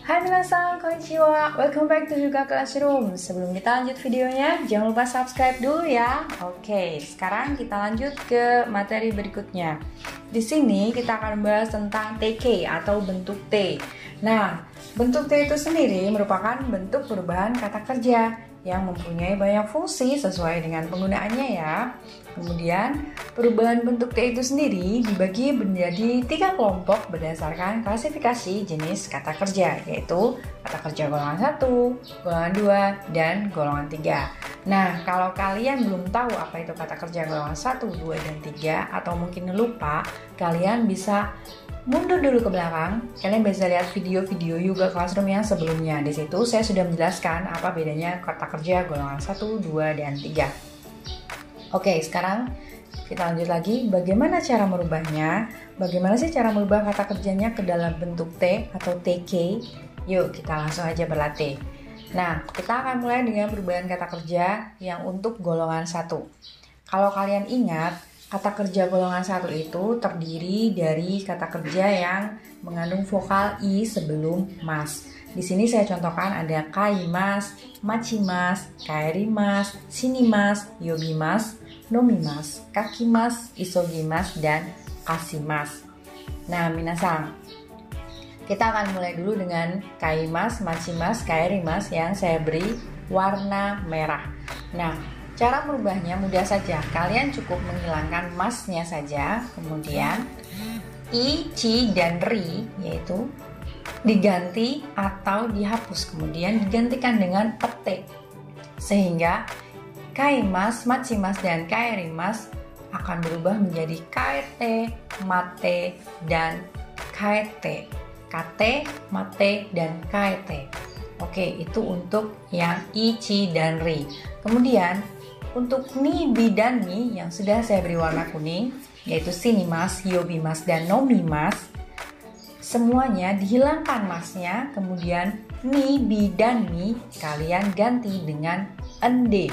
Hai minasan, konnichiwa. Welcome back to Hyuga Classroom. Sebelum kita lanjut videonya, jangan lupa subscribe dulu ya. Oke, sekarang kita lanjut ke materi berikutnya. Di sini kita akan membahas tentang TK atau bentuk T. Nah, bentuk T itu sendiri merupakan bentuk perubahan kata kerja yang mempunyai banyak fungsi sesuai dengan penggunaannya ya. Kemudian, perubahan bentuk T itu sendiri dibagi menjadi 3 kelompok berdasarkan klasifikasi jenis kata kerja, yaitu kata kerja golongan 1, golongan 2, dan golongan 3. Nah, kalau kalian belum tahu apa itu kata kerja golongan 1, 2, dan 3, atau mungkin lupa, kalian bisa mundur dulu ke belakang. Kalian bisa lihat video-video Hyuga Classroom yang sebelumnya. Di situ saya sudah menjelaskan apa bedanya kata kerja golongan 1, 2, dan 3. Oke, sekarang kita lanjut lagi. Bagaimana cara merubahnya? Bagaimana sih cara merubah kata kerjanya ke dalam bentuk T atau TK? Yuk, kita langsung aja berlatih. Nah, kita akan mulai dengan perubahan kata kerja yang untuk golongan 1. Kalau kalian ingat, kata kerja golongan 1 itu terdiri dari kata kerja yang mengandung vokal I sebelum mas. Di sini saya contohkan ada kaimas, machimas, kaerimas, shinimas, yobimas, nomimas, kakimas, isogimas, dan kasimas. Nah, minasan, kita akan mulai dulu dengan kaimas, machimas, kaerimas yang saya beri warna merah. Nah, cara merubahnya mudah saja. Kalian cukup menghilangkan masnya saja, kemudian I, Ci, dan Ri yaitu diganti atau dihapus, kemudian digantikan dengan pete, sehingga kaimas, machimas, dan kaerimas akan berubah menjadi kaete, mate, dan kaete. Kate, mate, dan kaete. Oke, itu untuk yang I, Ci, dan Ri. Kemudian untuk ni, bi, dan mi yang sudah saya beri warna kuning, yaitu shinimas, yobimas, dan nomimas, semuanya dihilangkan masnya, kemudian ni, bi, dan mi kalian ganti dengan ende.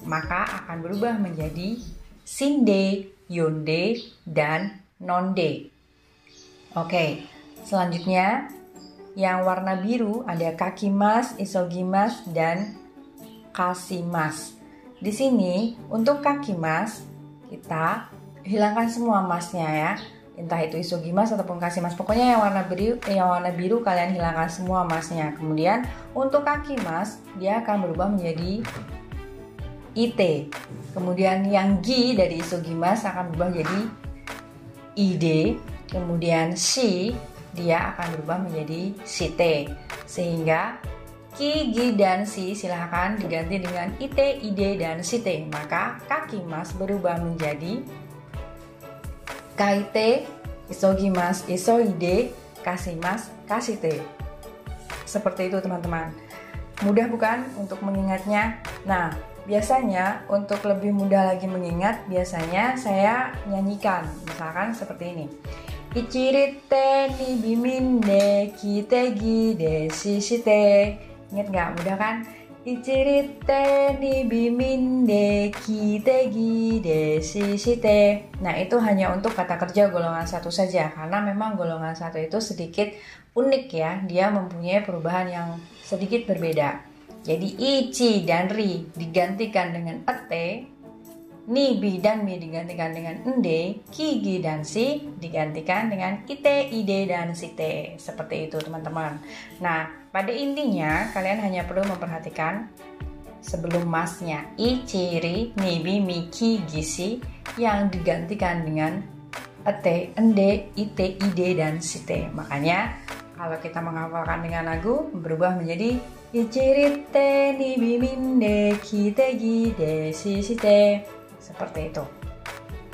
Maka akan berubah menjadi sinde, yonde, dan nonde. Oke, selanjutnya yang warna biru ada kakimas, isogimas, dan kasimas. Di sini untuk kakimas kita hilangkan semua masnya ya. Entah itu isogimas ataupun kasimas. Pokoknya yang warna biru kalian hilangkan semua masnya. Kemudian untuk kakimas dia akan berubah menjadi ite. Kemudian yang gi dari isogimas akan berubah jadi ide. Kemudian shi dia akan berubah menjadi site. Sehingga ki, gi, dan si silahkan diganti dengan ite, ide, dan site. Maka kakimas berubah menjadi kaite, isogimas, isoide, kasimas, kasite. Seperti itu teman-teman. Mudah bukan untuk mengingatnya? Nah, biasanya untuk lebih mudah lagi mengingat, biasanya saya nyanyikan. Misalkan seperti ini. Ichirite ni biminde kitegi desishite. Ingat nggak? Mudah kan? Ichirite ni biminde kitegi desishite. Nah, itu hanya untuk kata kerja golongan 1 saja, karena memang golongan 1 itu sedikit unik ya. Dia mempunyai perubahan yang sedikit berbeda. Jadi ichi dan ri digantikan dengan ete, ni, bi, dan mi digantikan dengan ende, ki, gi, dan si digantikan dengan ite, ide, dan site. Seperti itu teman-teman. Nah, pada intinya kalian hanya perlu memperhatikan sebelum masnya i, ci, ri, ni, bi, mi, ki, gi, si yang digantikan dengan ete, ende, ite, ide, dan site. Makanya kalau kita menghafalkan dengan lagu berubah menjadi ichirite ni biminde kitegi desishite. Seperti itu.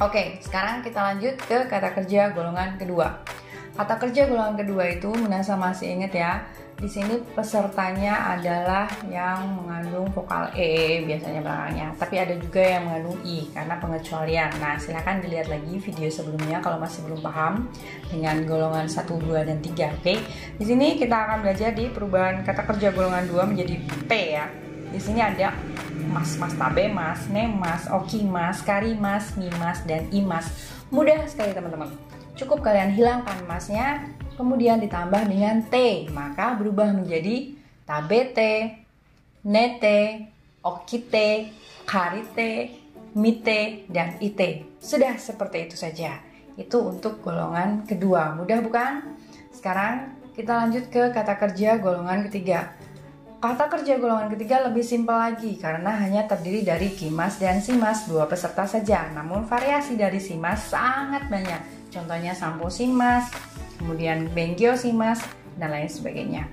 Oke, sekarang kita lanjut ke kata kerja golongan kedua. Kata kerja golongan kedua itu Minasa masih ingat ya. Di sini pesertanya adalah yang mengandung vokal biasanya belakangnya. Tapi ada juga yang mengandung i karena pengecualian. Nah, silakan dilihat lagi video sebelumnya kalau masih belum paham dengan golongan 1, 2, dan 3. Oke. Di sini kita akan belajar di perubahan kata kerja golongan 2 menjadi P ya. Di sini ada mas, tabemas, nemas, okimas, karimas, mimas, dan imas. Mudah sekali teman-teman. Cukup kalian hilangkan masnya, kemudian ditambah dengan te, maka berubah menjadi tabete, nete, okite, karite, mite, dan ite. Sudah seperti itu saja. Itu untuk golongan kedua. Mudah bukan? Sekarang kita lanjut ke kata kerja golongan ketiga. Kata kerja golongan ketiga lebih simpel lagi karena hanya terdiri dari kimas dan simas, dua peserta saja. Namun variasi dari simas sangat banyak. Contohnya sampo simas, kemudian bengkyo simas, dan lain sebagainya.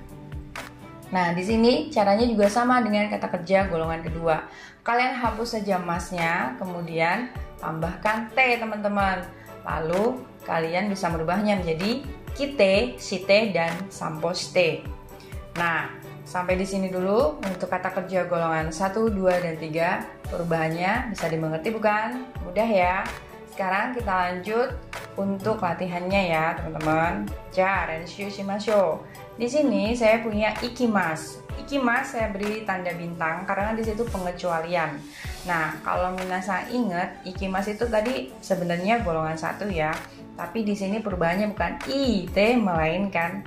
Nah, di sini caranya juga sama dengan kata kerja golongan kedua. Kalian hapus saja masnya, kemudian tambahkan te, teman-teman. Lalu kalian bisa merubahnya menjadi kite, shite, dan samposhite. Nah, sampai di sini dulu untuk kata kerja golongan 1, 2, dan 3. Perubahannya bisa dimengerti bukan? Mudah ya. Sekarang kita lanjut untuk latihannya ya, teman-teman. Ja, renshu shimashou. Di sini saya punya ikimas. Ikimas saya beri tanda bintang karena di situ pengecualian. Nah, kalau minasan ingat, ikimas itu tadi sebenarnya golongan 1 ya. Tapi di sini perubahannya bukan ite melainkan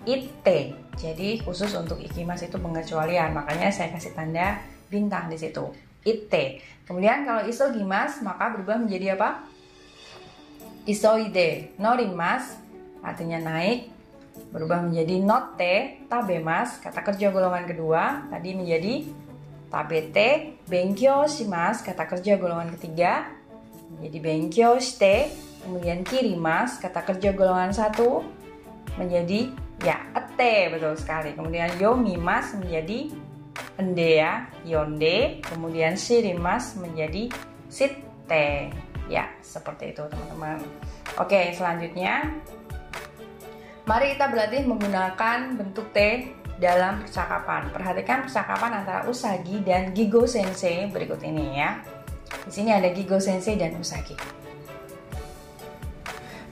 ite. Jadi khusus untuk ikimas itu pengecualian, makanya saya kasih tanda bintang di situ. Ite. Kemudian kalau isogimas maka berubah menjadi apa? Isoide. Norimas artinya naik, berubah menjadi notte. Tabemas, kata kerja golongan kedua, tadi menjadi tabete. Benkyo shimas, kata kerja golongan ketiga, menjadi benkyo shite. Kemudian kirimas, kata kerja golongan 1, menjadi ya ete, betul sekali. Kemudian yomimas menjadi ende ya, yonde. Kemudian shirimas menjadi sitte. Ya, seperti itu teman-teman. Oke, selanjutnya mari kita berlatih menggunakan bentuk T dalam percakapan. Perhatikan percakapan antara Usagi dan Gigo Sensei berikut ini ya. Di sini ada Gigo Sensei dan Usagi.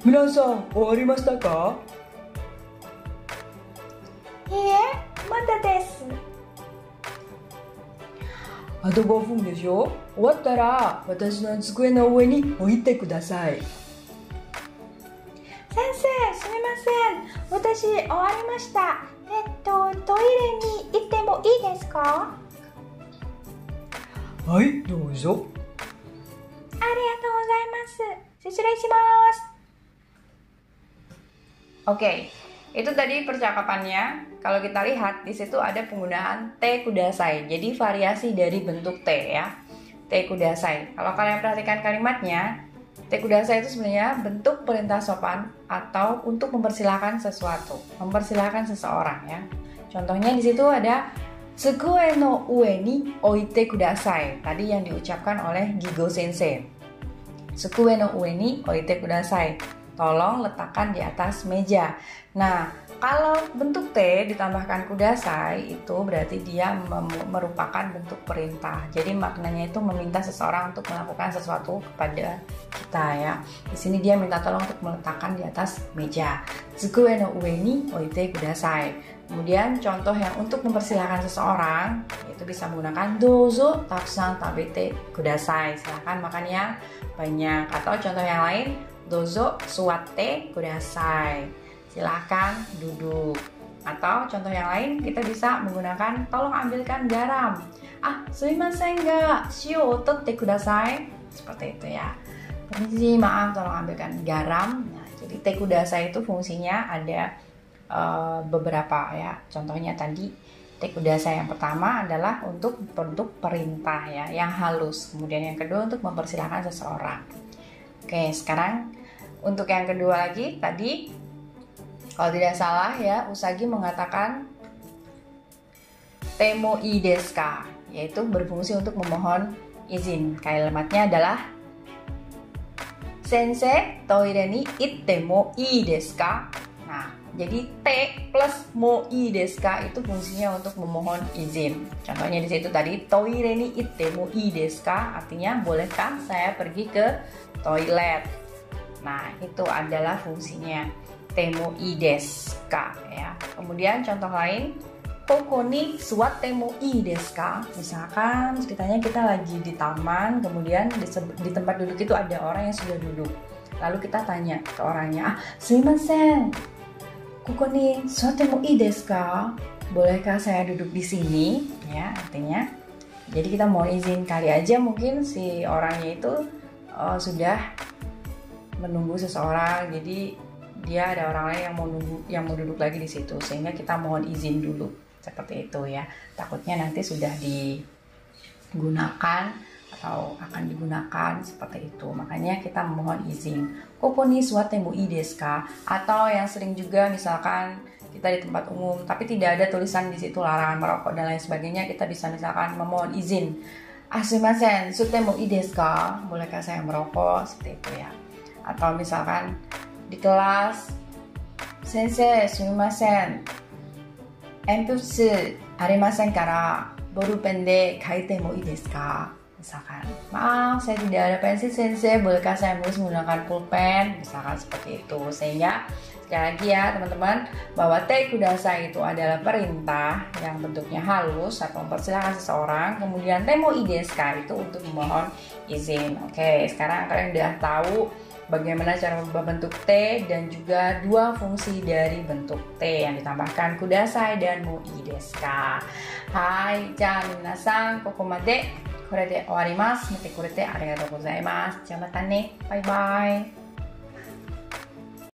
Minasan, owarimashita ka? Iie, mada desu. あと5分でしょ。終わったら私の机の上に置いてください。先生、すみません。私終わりました。トイレに行ってもいいですか？はい、どうぞ。ありがとうございます。失礼します。Oke, itu tadi percakapannya. Kalau kita lihat di situ ada penggunaan te kudasai. Jadi variasi dari bentuk te ya. Te kudasai. Kalau kalian perhatikan kalimatnya, te kudasai itu sebenarnya bentuk perintah sopan atau untuk mempersilahkan sesuatu, mempersilahkan seseorang ya. Contohnya di situ ada tsukue no ue ni oite kudasai. Tadi yang diucapkan oleh Gigo Sensei. Tsukue no ue ni oite kudasai. Tolong letakkan di atas meja. Nah, kalau bentuk T ditambahkan kudasai itu berarti dia merupakan bentuk perintah. Jadi maknanya itu meminta seseorang untuk melakukan sesuatu kepada kita ya. Di sini dia minta tolong untuk meletakkan di atas meja. Tsukue no ue ni oite kudasai. Kemudian contoh yang untuk mempersilahkan seseorang itu bisa menggunakan dozo takusan tabete kudasai. Silahkan makan yang banyak. Atau contoh yang lain, dozo suwatte kudasai. Silahkan duduk. Atau contoh yang lain kita bisa menggunakan tolong ambilkan garam. Sumimasen ga shio ototte kudasai. Seperti itu ya. Permisi, maaf, tolong ambilkan garam. Nah, jadi te kudasai itu fungsinya ada beberapa ya. Contohnya tadi te kudasai yang pertama adalah untuk bentuk perintah ya, yang halus. Kemudian yang kedua untuk mempersilahkan seseorang. Oke, sekarang untuk yang kedua lagi tadi kalau tidak salah ya, Usagi mengatakan temo ii desu ka, yaitu berfungsi untuk memohon izin. Kalimatnya adalah Sensei, toire ni itte mo ii desu ka? Nah, jadi T plus mo ii desu ka itu fungsinya untuk memohon izin. Contohnya di situ tadi toire ni itte mo ii desu ka, artinya bolehkah saya pergi ke toilet. Nah, itu adalah fungsinya temo ii desu ka ya. Kemudian contoh lain, koko ni suwatte mo ii desu ka? Misalkan ceritanya kita lagi di taman, kemudian di tempat duduk itu ada orang yang sudah duduk. Lalu kita tanya ke orangnya, sumimasen, Koko ni suate mo ii desu ka? Bolehkah saya duduk di sini? Ya, artinya. Jadi kita mohon izin, kali aja mungkin si orangnya itu sudah menunggu seseorang, jadi dia ada orang lain yang mau duduk lagi di situ, sehingga kita mohon izin dulu seperti itu ya. Takutnya nanti sudah digunakan atau akan digunakan seperti itu, makanya kita mohon izin. Koko ni suate mo ii desu ka? Atau yang sering juga misalkan kita di tempat umum tapi tidak ada tulisan di situ larangan merokok dan lain sebagainya, kita bisa misalkan memohon izin. Sumimasen, suate mo ii desu ka? Bolehkah saya merokok? Seperti itu ya. Atau misalkan di kelas, sensei sumimasen, enputsu arimasen kara bolpen de kaite mo ii desu ka? Misalkan, maaf saya tidak ada pensil sensei, bolehkah saya menulis menggunakan pulpen? Misalkan seperti itu. Sehingga sekali lagi ya teman-teman, bahwa te kudasai itu adalah perintah yang bentuknya halus atau mempersilahkan seseorang. Kemudian te mo ii desu ka itu untuk memohon izin. Oke, sekarang kalian udah tahu bagaimana cara merubah bentuk T dan juga dua fungsi dari bentuk T yang ditambahkan kudasai dan mo ii desu ka. Hai, ja minasan kokomade korede owarimasu. Mite korete arigatou gozaimasu. Ja mata ne. Bye bye.